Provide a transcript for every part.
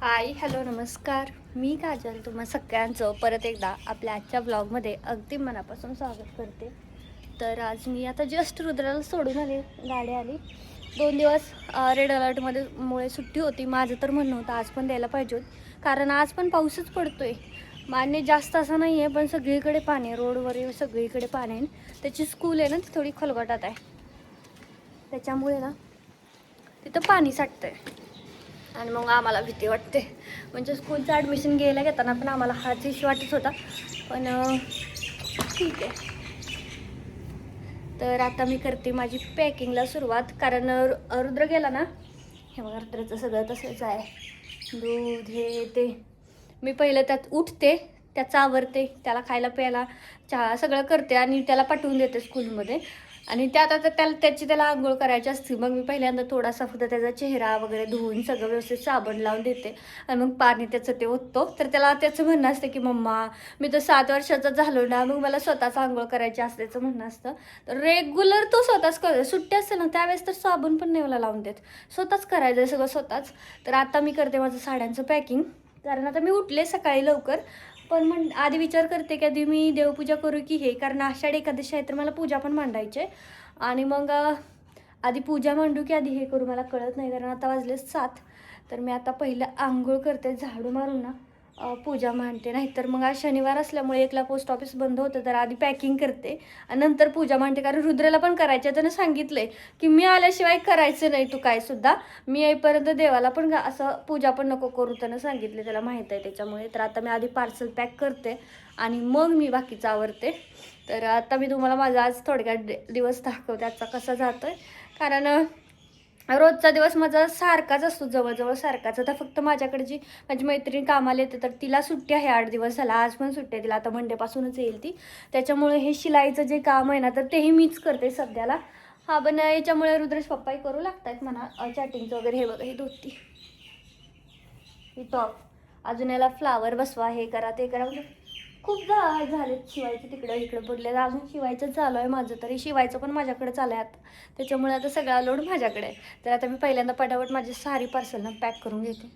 Hi hello नमस्कार. मी काजल तुम्हा सगळ्यांचं परत एकदा आपल्या आजच्या ब्लॉगमध्ये अगदी मनापासून स्वागत करते. तर आज मी आता जस्ट रुद्राला सोडून आले. गाडी आली 2 दिवस रेड अलर्टमध्ये मुळे सुट्टी होती. माझं तर म्हणणं होतं आज पण द्यायला पाहिजे होती, कारण आज पण पाऊसच पडतोय. मान्य जास्त असं नाही आहे, पण सगळीकडे पाणी आहे. रोडवर सगळीकडे पाणी आहे. त्याची स्कूल आहे ना, ती थोडी खलगटात आहे. त्याच्यामुळे ना तिथं पाणी साठतंय आणि मग आम्हाला भीती वाटते. म्हणजे स्कूलचं ॲडमिशन घ्यायला घेताना पण आम्हाला हाच इश्यू वाटत होता, पण ठीक आहे. तर आता मी करते माझी पॅकिंगला सुरुवात, कारण रुद्र गेला ना. हे बघा रुद्राचं सगळं तसंच आहे. दूध हे ते मी पहिलं त्यात उठते, त्याचं आवरते, त्याला खायला प्यायला चहा सगळं करते आणि त्याला पाठवून देते स्कूलमध्ये. आणि त्यात आता त्याला आंघोळ करायची असते. मग मी पहिल्यांदा थोडासा फक्त त्याचा चेहरा वगैरे धुवून सगळं व्यवस्थित साबण लावून देते आणि मग पाणी त्याचं ते ओततो. तर त्याला त्याचं म्हणणं असतं की मम्मा मी तर 7 वर्षाचा झालो ना, मग मला स्वतःच आंघोळ करायची असं त्याचं म्हणणं असतं. तर रेग्युलर तो स्वतःच करतो. सुट्टी असते ना त्यावेळेस तर साबण पण नाही मला लावून देत, स्वतःच करायचं आहे सगळं स्वतःच. तर आता मी करते माझं साड्यांचं पॅकिंग, कारण आता मी उठले सकाळी लवकर. पण आधी विचार करते की आधी मी देवपूजा करू की हे, कारण आषाढी एकादशी आहे तर मला पूजा पण मांडायची आहे. आणि मग आधी पूजा मांडू की आधी हे करू मला कळत नाही, कारण आता वाजले 7. तर मी आता पहिलं आंघोळ करते, झाडू मारून ना पूजा मांडते. नाहीतर मग आज शनिवार असल्यामुळे एकला पोस्ट ऑफिस बंद होतं, तर आधी पॅकिंग करते आणि नंतर पूजा मांडते. कारण रुद्राला पण करायचं आहे. त्यानं सांगितलं आहे की मी आल्याशिवाय करायचं नाही तू काय सुद्धा, मी येईपर्यंत देवाला पण असं पूजा पण नको करू, त्यानं सांगितले, त्याला माहीत आहे त्याच्यामुळे. तर आता मी आधी पार्सल पॅक करते आणि मग मी बाकीचं आवरते. तर आता मी तुम्हाला माझा आज थोडक्यात दिवस दाखवते आजचा कसा जातो आहे. कारण रोजचा दिवस माझा सारखाच असतो, जवळजवळ सारखाच. आता फक्त माझ्याकडे जी माझी मैत्रीण कामाला येते तर तिला सुट्टी आहे 8 दिवस झाला. आज पण सुट्टी आहे तिला, आता मंडेपासूनच येईल ती. त्याच्यामुळे हे शिलाईचं जे काम आहे ना तर तेही मीच करते सध्याला. हा पण याच्यामुळे रुद्रेश पप्पाही करू लागतात म्हणा चॅटिंगचं वगैरे. हे बघा ही धोती, ही टॉप, अजून याला फ्लावर बसवा, हे करा ते करा. म्हणजे खूप झालेत शिवायचे, तिकडं इकडं पडले. अजून शिवायचं चालू आहे माझं, तरी शिवायचं पण माझ्याकडे चालू आहे आता. त्याच्यामुळे आता सगळा लोड माझ्याकडे आहे. तर आता मी पहिल्यांदा पटापट माझी सारी पार्सल ना पॅक करून घेते.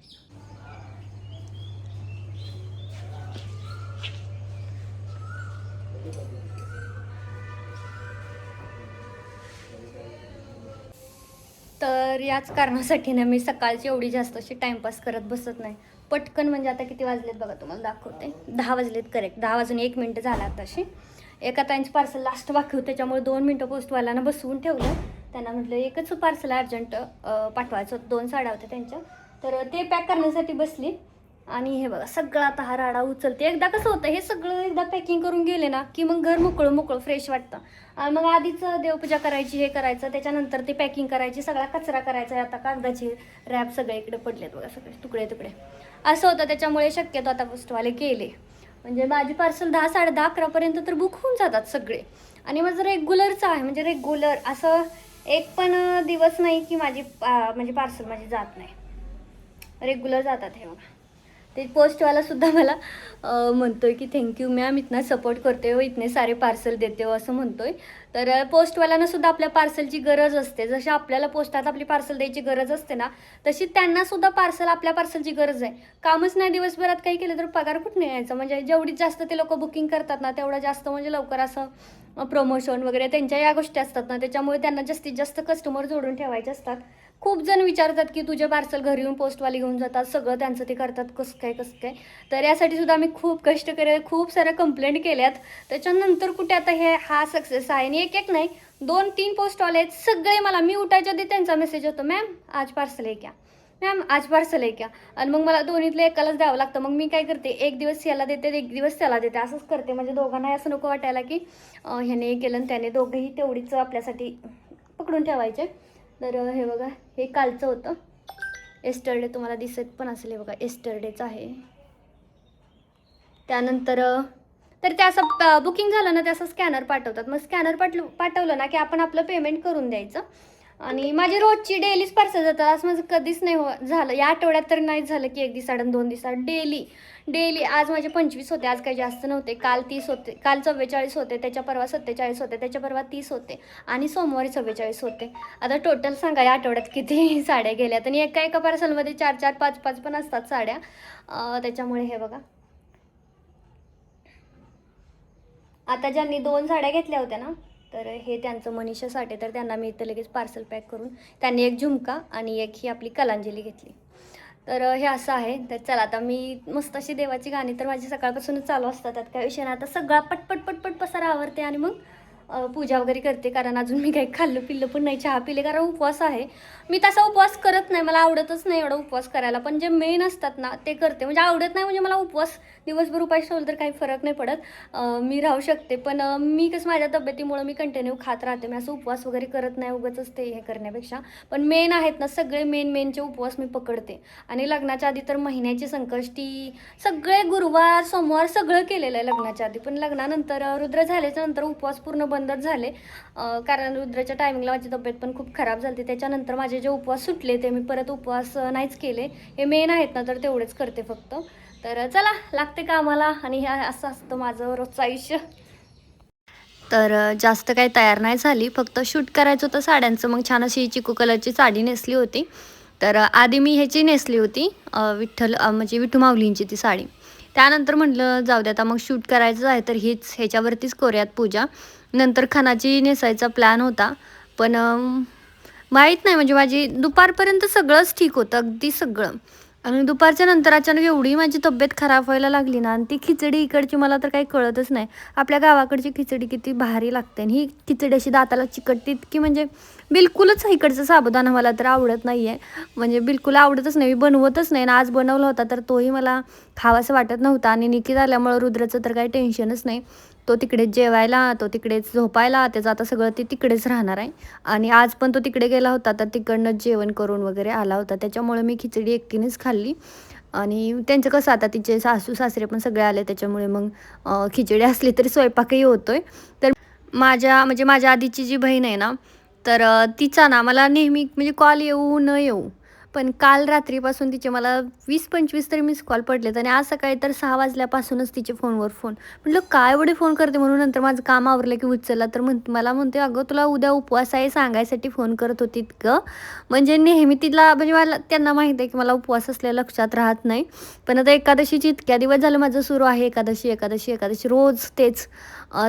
तर याच कारणासाठी ना मी सकाळची एवढी जास्त अशी टाईमपास करत बसत नाही. पटकन म्हणजे आता किती वाजलेत बघा, तुम्हाला दाखवते. 10 वाजलेत करेक्ट, 10 वाजून 1 मिनटं झाला आताशी. एका त्यांचं पार्सल लास्ट बाकी होतं, त्याच्यामुळे 2 मिनटं पोस्टवाल्यानं बसवून ठेवलं. त्यांना म्हटलं एकच पार्सल अर्जंट पाठवायचं होतं, 2 साड्या होत्या त्यांच्या. तर ते पॅक करण्यासाठी बसली. आणि हे बघा सगळं आता हा राडा उचलते. एकदा कसं होतं, हे सगळं एकदा पॅकिंग करून गेले ना की मग घर मोकळं मोकळं फ्रेश वाटतं. आणि मग आधीच देवपूजा करायची, हे करायचं, त्याच्यानंतर ते पॅकिंग करायची, सगळा कचरा करायचा. आता कागदाची रॅप सगळे इकडे पडलेत बघा, सगळे तुकडे तुकडे असं होतं. त्याच्यामुळे शक्यतो आता पोस्टवाले गेले. म्हणजे माझी पार्सल 10 10:30 11पर्यंत तर बुक होऊन जातात सगळे. आणि माझं रेग्युलरचं आहे, म्हणजे रेग्युलर असं एक पण दिवस नाही की माझी म्हणजे पार्सल माझी जात नाही, रेग्युलर जातात. हे बघा ते पोस्टवाला सुद्धा मला म्हणतोय की थँक्यू मॅम, इतना सपोर्ट करते हो, इतने सारे पार्सल देते हो असं म्हणतोय. तर पोस्टवाल्यांना सुद्धा आपल्या पार्सलची गरज असते. जशी आपल्याला पोस्टात आपली पार्सल द्यायची गरज असते ना, तशी त्यांना सुद्धा आपल्या पार्सलची गरज आहे. कामच नाही दिवसभरात काही केलं तर पगार कुठून यायचं. म्हणजे जेवढी जास्त ते लोक बुकिंग करतात ना तेवढं जास्त म्हणजे लवकर असं प्रमोशन वगैरे त्यांच्या या गोष्टी असतात ना, त्याच्यामुळे त्यांना जास्तीत जास्त कस्टमर जोडून ठेवायचे असतात. खूप जण विचारतात की तुझे पार्सल घरी येऊन पोस्टवाले घेऊन जातात, सगळं त्यांचं ते करतात, कसं काय कसं काय. तर यासाठी सुद्धा आम्ही खूप कष्ट केले, खूप साऱ्या कंप्लेंट केल्यात. त्याच्यानंतर कुठे आता हा सक्सेस आहे. आणि एक एक नाही 2-3 पोस्टवाले आहेत सगळे. मला मी उठायच्या आधी त्यांचा मेसेज होतो, मॅम आज पार्सल आहे क्या, मॅम आज पार्सल आहे क्या. आणि मग मला दोन्हीतलं एकालाच द्यावं लागतं. मग मी काय करते, एक दिवस याला देते, एक दिवस त्याला देते, असंच करते. म्हणजे दोघांनाही असं नको वाटायला की ह्याने केलं आणि त्याने, दोघंही तेवढीच आपल्यासाठी पकडून ठेवायचे. तर हे बघा हे कालचं होतं, एस्टरडे तुम्हाला दिसत पण असेल. हे बघा एस्टरडेचं आहे. त्यानंतर तर ते असं बुकिंग झालं ना ते असं स्कॅनर पाठवतात. मग स्कॅनर पाठवलं ना की आपण आपलं पेमेंट करून द्यायचं. आणि माझी रोजची डेलीच पार्सल जातात, असं माझं कधीच नाही झालं. या आठवड्यात तर नाही झालं की एक दिवसाआड 2 दिवसाआड, डेली डेली. आज माझे 25 होते, आज काही जास्त नव्हते. काल 30 होते, काल 44 होते, त्याच्या परवा 47 होते, त्याच्या परवा 30 होते आणि सोमवारी 44 होते. आता टोटल सांगा या आठवड्यात किती साड्या गेल्यात. आणि एका एका पार्सलमध्ये 4-4, 5-5 पण असतात साड्या. त्याच्यामुळे हे बघा, आता ज्यांनी 2 साड्या घेतल्या होत्या ना, तर हे त्यांचं मनीषासाठी, तर त्यांना मी इथं लगेच पार्सल पॅक करून त्यांनी एक झुमका आणि एक ही आपली कलांजली घेतली. तर हे असं आहे. तर चला आता मी मस्त अशी देवाची गाणी तर माझी सकाळपासूनच चालू असतात, त्यात काय विषय नाही. आता सगळा पटपट पटपट पसारा आवरते आणि मग पूजा वगैरे करते, कारण अजून मी काही खाल्लं पिल्लं पण नाही, चहा पिले, कारण उपवास आहे. मी तसा उपवास करत नाही, मला आवडतच नाही एवढा उपवास करायला, पण जे मेन असतात ना ते करते. म्हणजे आवडत नाही म्हणजे मला उपवास दिवसभर उपास ठेवलं तर काही फरक नाही पडत, मी राहू शकते. पण मी कसं माझ्या तब्येतीमुळं मी कंटिन्यू खात राहते, मी असं उपवास वगैरे करत नाही उगाचच ते हे करण्यापेक्षा. पण मेन आहेत ना सगळे मेनचे उपवास मी पकडते. आणि लग्नाच्या आधी तर महिन्याची संकष्टी सगळे गुरुवार सोमवार सगळं केलेलं आहे लग्नाच्या आधी. पण लग्नानंतर रुद्र झाल्याच्या नंतर उपवास पूर्ण बंदच झाले, कारण रुद्राच्या टायमिंगला माझी तब्येत पण खूप खराब झाली. त्याच्यानंतर माझे जे उपवास सुटले ते मी परत उपवास नाहीच केले. हे मेन आहेत ना तर तेवढेच करते फक्त. तर चला लागते कामाला, आणि हे असं असतं माझं रोजचं आयुष्य. तर जास्त काही तयार नाही झाली, फक्त शूट करायचं होतं साड्यांचं. मग छान अशी चिकू कलरची साडी नेसली होती. तर आधी मी ह्याची नेसली होती, विठ्ठल म्हणजे विठू माऊलींची ती साडी. त्यानंतर म्हटलं जाऊ दे आता मग शूट करायचं आहे तर ह्याच्यावरतीच करूयात पूजा. नंतर खणाची नेसायचा प्लॅन होता, पण माहीत नाही, म्हणजे माझी दुपारपर्यंत सगळंच ठीक होतं, अगदी सगळं. आणि दुपारच्या नंतर अचानक एवढी माझी तब्येत खराब व्हायला लागली ना, आणि ती खिचडी इकडची मला तर काही कळतच नाही. आपल्या गावाकडची खिचडी किती भारी लागते, आणि ही खिचडी अशी दाताला चिकटते इतकी, म्हणजे बिलकुलच इकडचं साबुदाणा मला तर आवडत नाही आहे. म्हणजे बिलकुल आवडतच नाही, मी बनवतच नाही. आणि आज बनवला होता तर तोही मला खावासं वाटत नव्हता. आणि निकी झाल्यामुळं रुद्राचं तर काही टेन्शनच नाही, तो तिकडेच जेवायला, तो तिकडेच झोपायला, त्याचं आता सगळं ते तिकडेच राहणार आहे. आणि आज पण तो तिकडे गेला होता तर तिकडनंच जेवण करून वगैरे आला होता, त्याच्यामुळे मी खिचडी एकटीनेच खाल्ली. आणि त्यांचं कसं आता तिचे सासू सासरे पण सगळे आले, त्याच्यामुळे मग खिचडी असली तरी स्वयंपाकही होतोय. तर माझ्या आधीची जी बहीण आहे ना, तर तिचा ना मला नेहमी म्हणजे कॉल येऊ न येऊ, पण काल रात्रीपासून तिचे मला 20-25 तरी मिस कॉल पडलेत. आणि आज सकाळी तर 6 वाजल्यापासूनच तिचे फोनवर फोन. म्हटलं काय एवढे फोन करते, म्हणून नंतर माझं काम आवरलं की उचलला तर मला म्हणते अगं तुला उद्या उपवास आहे सांगायसाठी फोन करत होती गं. म्हणजे नेहमी तिला, म्हणजे मला त्यांना माहीत आहे की मला उपवास असल्या लक्षात राहत नाही. पण आता एकादशीची इतक्या दिवस झालं माझं सुरू आहे, एकादशी रोज तेच.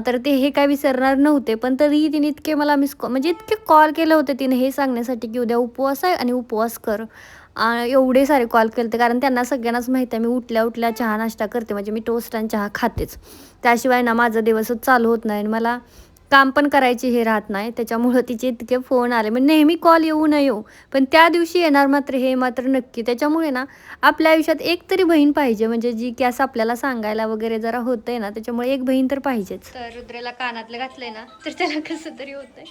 तर ते हे काय विसरणार नव्हते, पण तरीही तिने इतके मला म्हणजे इतके कॉल केले होते तिने हे सांगण्यासाठी की उद्या उपवास आहे आणि उपवास कर. एवढे सारे कॉल केले, कारण त्यांना सगळ्यांनाच माहिती आहे मी उठल्या उठल्या चहा नाश्ता करते, म्हणजे मी टोस्ट आणि चहा खातेच. त्याशिवाय ना माझा दिवसच चालू होत नाही, आणि मला काम पण करायची हे राहत नाही. त्याच्यामुळं तिचे इतके फोन आले, म्हणजे नेहमी कॉल येऊ न येऊ, पण त्या दिवशी येणार मात्र हे मात्र नक्की. त्याच्यामुळे ना आपल्या आयुष्यात एक तरी बहीण पाहिजे, म्हणजे जी की असं आपल्याला सांगायला वगैरे जरा होतंय ना, त्याच्यामुळे एक बहीण तर पाहिजेच. तर रुद्रेला कानातलं घातलंय ना तर त्याला कसं तरी होतंय.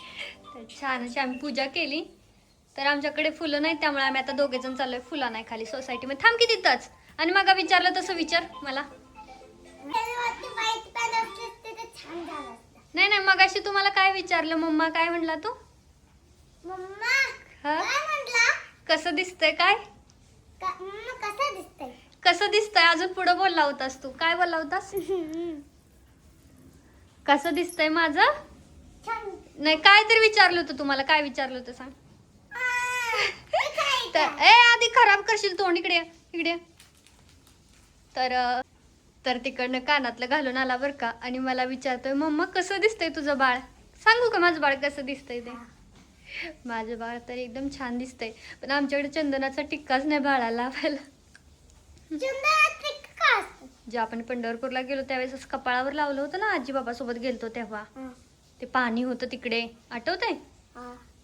तर छान अशी आम्ही पूजा केली. तर आमच्याकडे फुलं नाही, त्यामुळे आम्ही आता दोघेजण चाललोय फुला नाही खाली सोसायटीमध्ये. थांब की तिथंच. आणि मग विचारलं तसं विचार मला. नाही नाही, मग अशी तुम्हाला काय विचारलं, मम्मा काय म्हणला तू? कसं दिसतंय काय? कसं दिसतंय अजून पुढं बोलला होतास तू, काय बोलला होतास? कसं दिसतंय माझं? नाही काय तरी विचारलं होतं तुम्हाला, काय विचारलं होतं सांग. तर आधी खराब करशील तोंड, इकडे इकडे. तर तिकडनं कानातलं घालून आला बरं का, आणि मला विचारतोय मम्मा कसं दिसतंय तुझं बाळ. सांगू का माझं बाळ कसं दिसतंय ते? माझं बाळ तर एकदम छान दिसतंय, पण आमच्याकडे चंदनाचा टिक्काच नाही बाळाला लावायला. जे आपण पंढरपूरला गेलो त्यावेळेस कपाळावर लावलं होतं ना, आजी बाबा सोबत गेलतो तेव्हा. ते पाणी होतं तिकडे, आठवतंय?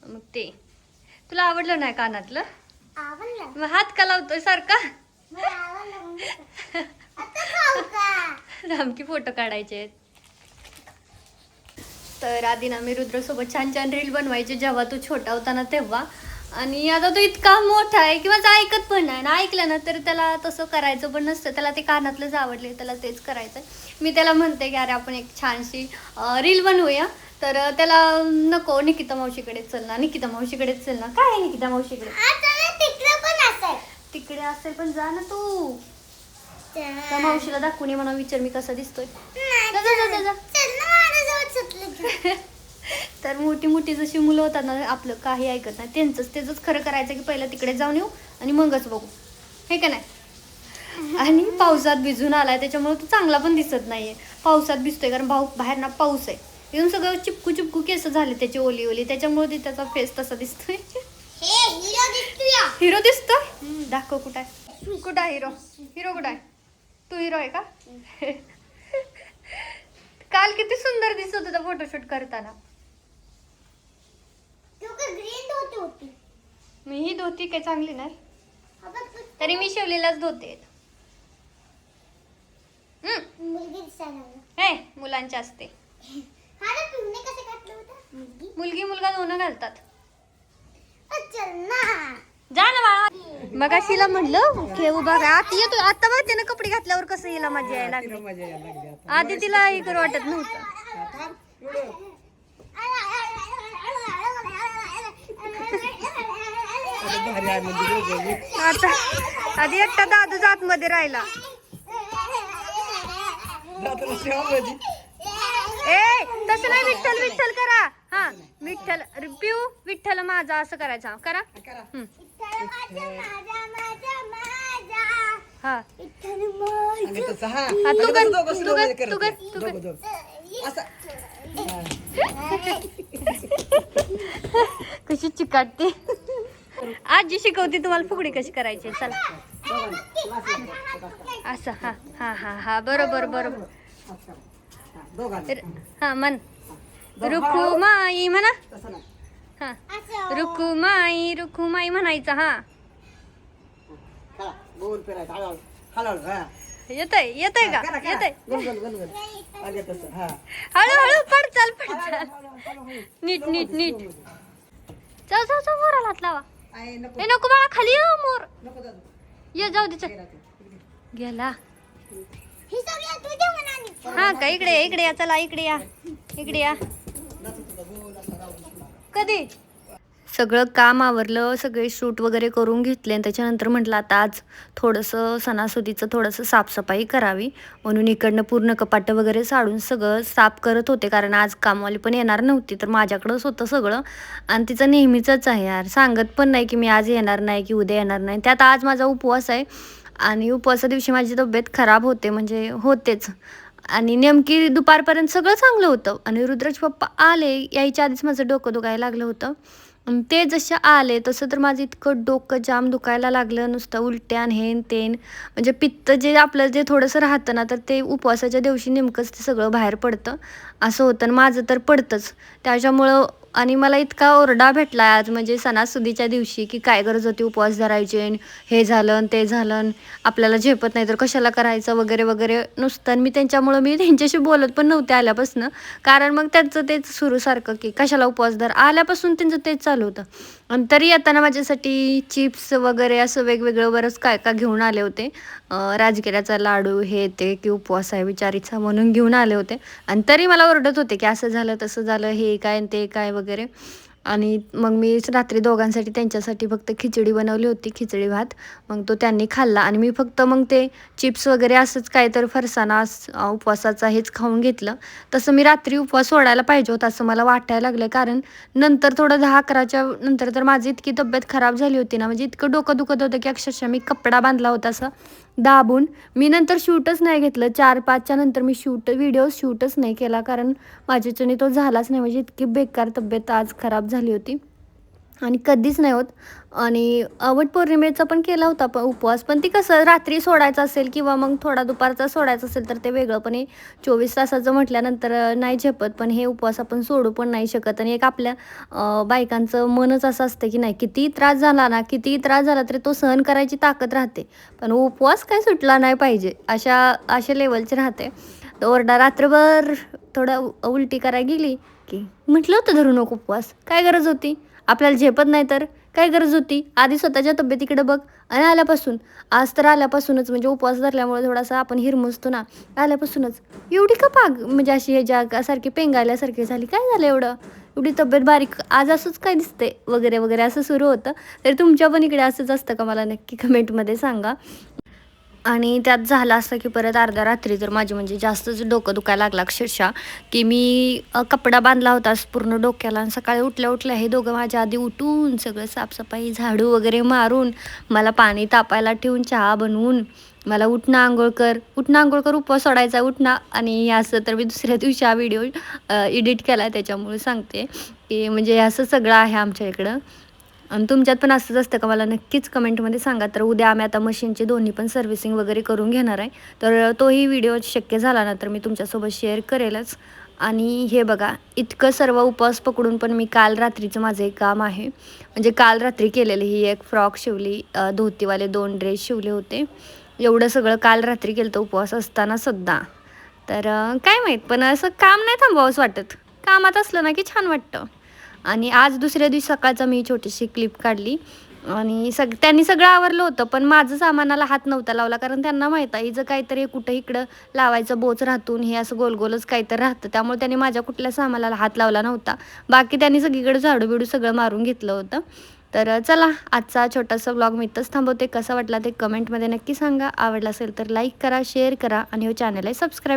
मग ते तुला आवडलं नाही कानातलं? मग हात का लावतोय सारखा? रामकी फोटो काढायचे. तर आधी ना मी रुद्रसोबत छान छान रील बनवायचे जेव्हा तो छोटा होता ना तेव्हा. आणि आता तो इतका मोठा आहे की माझं ऐकत पण नाही, ना ऐकलं ना तर त्याला तसं करायचं पण नसतं, त्याला ते कानातलंच आवडले, त्याला तेच करायचं. मी त्याला म्हणते की अरे आपण एक छानशी रील बनवूया. तर त्याला नको निकिता मावशीकडे चल ना, निकिता मावशीकडे चल ना. काय आहे निकिता मावशीकडे? तिकडे असेल पण जा ना तू. त्या मावशीला दाखवून ये म्हणा, विचार मी कसा दिसतोय. जा, जा, जा, जा. तर मोठी मोठी जशी मुलं होतात ना, आपलं काही ऐकत नाही, त्यांचंच खरं करायचं की पहिलं तिकडे जाऊन येऊ आणि मगच बघू, हे का नाही. आणि पावसात भिजून आलाय त्याच्यामुळे तू चांगला पण दिसत नाहीये. पावसात भिजतोय कारण बाहेर ना पाऊस आहे. येऊन सगळं चिपकू चिपकू केस झाले त्याची ओली ओली, त्याच्यामुळे त्याचा फेस तसा दिसतोय. हिरो दिसतोय? दाखव कुठं आहे, कुठं आहे हिरो? हिरो कुठं आहे? तू हिरो आहे का? काल किती सुंदर दिसत होता फोटोशूट करताना. मी ही धोती काय चांगली नाही, तरी मी शिवलेलाच धोते. हे मुलांचे असते. मुलगी मुलगा दोन घालतात. जा ना बाळा. मग शिला म्हणलं घेऊ बघा, आता येतो. आता बघ त्यानं कपडे घातल्यावर कसं हिला मजा यायला लागली. आधी तिला हे करू वाटत नव्हतं. आता आधी एकटा दादू जात मध्ये राहिला. ए तसं नाही, विठ्ठल विठ्ठल करा. हा विठ्ठल पिऊ, विठ्ठल माझा असं करायचं. करा. हा तू कर. कशी चिकाटते. आजी शिकवते तुम्हाला फुगडी कशी करायची. चला असं. हा हा हा हा बरोबर बरोबर. हा मन रुखुमाई म्हणा. हा रुखुमाई म्हणायचं. हा येतय येतय का? येतय. हळूहळू पडचाल नीट नीट नीट. जाऊ जाऊ जाऊ, मोराला हात लावा. ए नको बाळा, खाली ये मोर. ये जाऊ दे, गेला. हा का? इकडे इकडे या. चला इकडे या, इकडे या. कधी सगळं काम आवरलं, सगळे शूट वगैरे करून घेतले आणि त्याच्यानंतर म्हटलं आता आज थोडंसं सणासुदीचं थोडंसं साफसफाई करावी म्हणून इकडनं पूर्ण कपाटं वगैरे साडून सगळं साफ करत होते. कारण आज कामवाली पण येणार नव्हती, तर माझ्याकडंच होतं सगळं. आणि तिचं नेहमीचंच आहे यार, सांगत पण नाही की मी आज येणार नाही की उद्या येणार नाही. त्यात आज माझा उपवास आहे आणि उपवासा दिवशी माझी तब्येत खराब होते, म्हणजे होतेच. आणि नेमकी दुपारपर्यंत सगळं चांगलं होतं आणि रुद्राज पप्पा आले यायच्या आधीच माझं डोकं दुखायला लागलं होतं. ते जसे आले तसं तर माझं इतकं डोकं जाम दुखायला लागलं, नुसतं उलट्या आणि हेन तेन. म्हणजे पित्त जे आपलं जे थोडंसं राहतं ना, तर ते उपवासाच्या दिवशी नेमकंच ते सगळं बाहेर पडतं असं होतं. आणि माझं तर पडतंच त्याच्यामुळं. आणि मला इतका ओरडा भेटला आज, म्हणजे सणासुदीच्या दिवशी, की काय गरज होती उपवास धरायचे, हे झालं आणि ते झालं, आपल्याला झेपत नाही तर कशाला करायचं वगैरे वगैरे नुसतं. आणि मी त्यांच्याशी बोलत पण नव्हते आल्यापासून, कारण मग त्यांचं तेच सुरू सारखं की कशाला उपवास धर. आल्यापासून त्यांचं तेच चालू होतं. आणि तरी येताना माझ्यासाठी चिप्स वगैरे असं वेगवेगळं बरंच काय काय घेऊन आले होते. राजगिऱ्याचा लाडू हे ते, की उपवास आहे बिचारीचा म्हणून घेऊन आले होते. आणि तरी मला ओरडत होते की असं झालं तसं झालं, हे काय ते काय वगैरे. आणि मग मी रात्री दोघांसाठी त्यांच्यासाठी फक्त खिचडी बनवली होती, खिचडी भात. मग तो त्यांनी खाल्ला आणि मी फक्त मग ते चिप्स वगैरे असंच काय तर फरसाणा उपवासाचा हेच खाऊन घेतलं. तसं मी रात्री उपवास सोडायला पाहिजे होता असं मला वाटायला लागलं, कारण नंतर थोडं 10-11च्या नंतर तर माझी इतकी तब्येत खराब झाली होती ना, म्हणजे इतकं डोकं दुखत होतं की अक्षरशः मी कपडा बांधला होता असं दाबून. मी नंतर शूटच नाही घेतलं. 4-5च्या नंतर मी व्हिडिओ शूटच नाही केला, कारण माझ्याच्याने तो झालाच नाही. म्हणजे इतकी बेकार तब्येत आज खराब झाली होती आणि कधीच नाही होत. आणि वटपौर्णिमेचा पण केला होता उपवास, पण ती कसं रात्री सोडायचं असेल किंवा मग थोडा दुपारचा सोडायचा असेल तर ते वेगळं. पण हे 24 तासाचं म्हटल्यानंतर नाही झेपत. पण हे उपवास आपण सोडू पण नाही शकत. आणि एक आपल्या बायकांचं मनच असं असतं की नाही, कितीही त्रास झाला तरी तो सहन करायची ताकद राहते, पण उपवास काय सुटला नाही पाहिजे अशा लेवलचे राहते. तर ओरडा रात्रभर थोडं उलटी करायला गेली की म्हटलं होतं धरू नको उपवास, काय गरज होती, आपल्याला झेपत नाही तर काय गरज होती? आधी स्वतःच्या तब्येतीकडे बघ. आणि आल्यापासून, आज तर आल्यापासूनच म्हणजे उपवास धरल्यामुळे थोडासा आपण हिरमुसतो ना, आल्यापासूनच एवढी का म्हणजे अशी ह्याच्यासारखी पेंगायल्यासारखी झाली, काय झालं एवढं? एवढी तब्येत बारीक, आज असंच काय दिसते वगैरे वगैरे असं सुरू होतं. तर तुमच्या पण इकडे असंच असतं का, मला नक्की कमेंटमध्ये सांगा. आणि त्यात झालं असं की परत अर्ध्या रात्री तर माझी म्हणजे जास्तच डोकं दुखायला लागलं अक्षरशः, की मी कपडा बांधला होता पूर्ण डोक्याला आणि सकाळी उठल्या उठल्या हे दोघं माझ्या आधी उठून सगळं साफसफाई झाडू वगैरे मारून मला पाणी तापायला ठेवून चहा बनवून मला उठणं आंघोळ कर उपवास सोडायचा उठणं. आणि असं तर मी दुसऱ्या दिवशी हा व्हिडिओ एडिट केला आहे त्याच्यामुळे सांगते की म्हणजे असं सगळं आहे आमच्या इकडं. आणि तुमच्यात पण असंच असतं का, मला नक्कीच कमेंटमध्ये सांगा. तर उद्या आम्ही आता मशीनची दोन्ही पण सर्व्हिसिंग वगैरे करून घेणार आहे. तर तोही व्हिडिओ शक्य झाला ना तर मी तुमच्यासोबत शेअर करेलच. आणि हे बघा, इतकं सर्व उपवास पकडून पण मी काल रात्रीचं माझं एक काम आहे, म्हणजे काल रात्री केलेलं. ही एक फ्रॉक शिवली, धोतीवाले 2 ड्रेस शिवले होते. एवढं सगळं काल रात्री केलं तर उपवास असताना सुद्धा. तर काय माहीत, पण असं काम नाही थांबवावंच वाटत. कामात असलं ना की छान वाटतं. आणि आज दुसऱ्या दिवशी सकाळचा मी छोटीशी क्लिप काढली आणि त्यांनी सगळं आवरलं होतं, पण माझं सामानाला हात नव्हता लावला, कारण त्यांना माहीत आहे हिचं काहीतरी कुठं इकडं लावायचं बोच राहतून हे असं गोलगोलच काहीतरी राहतं, त्यामुळे त्यांनी माझ्या कुठल्या सामानाला हात लावला नव्हता. बाकी त्यांनी सगळीकडे झाडू बिडू सगळं मारून घेतलं होतं. तर चला, आजचा छोटासा व्लॉग मी इथंच थांबवते. कसा वाटला ते कमेंटमध्ये नक्की सांगा. आवडला असेल तर लाईक करा, शेअर करा आणि हो चॅनलला सबस्क्राईब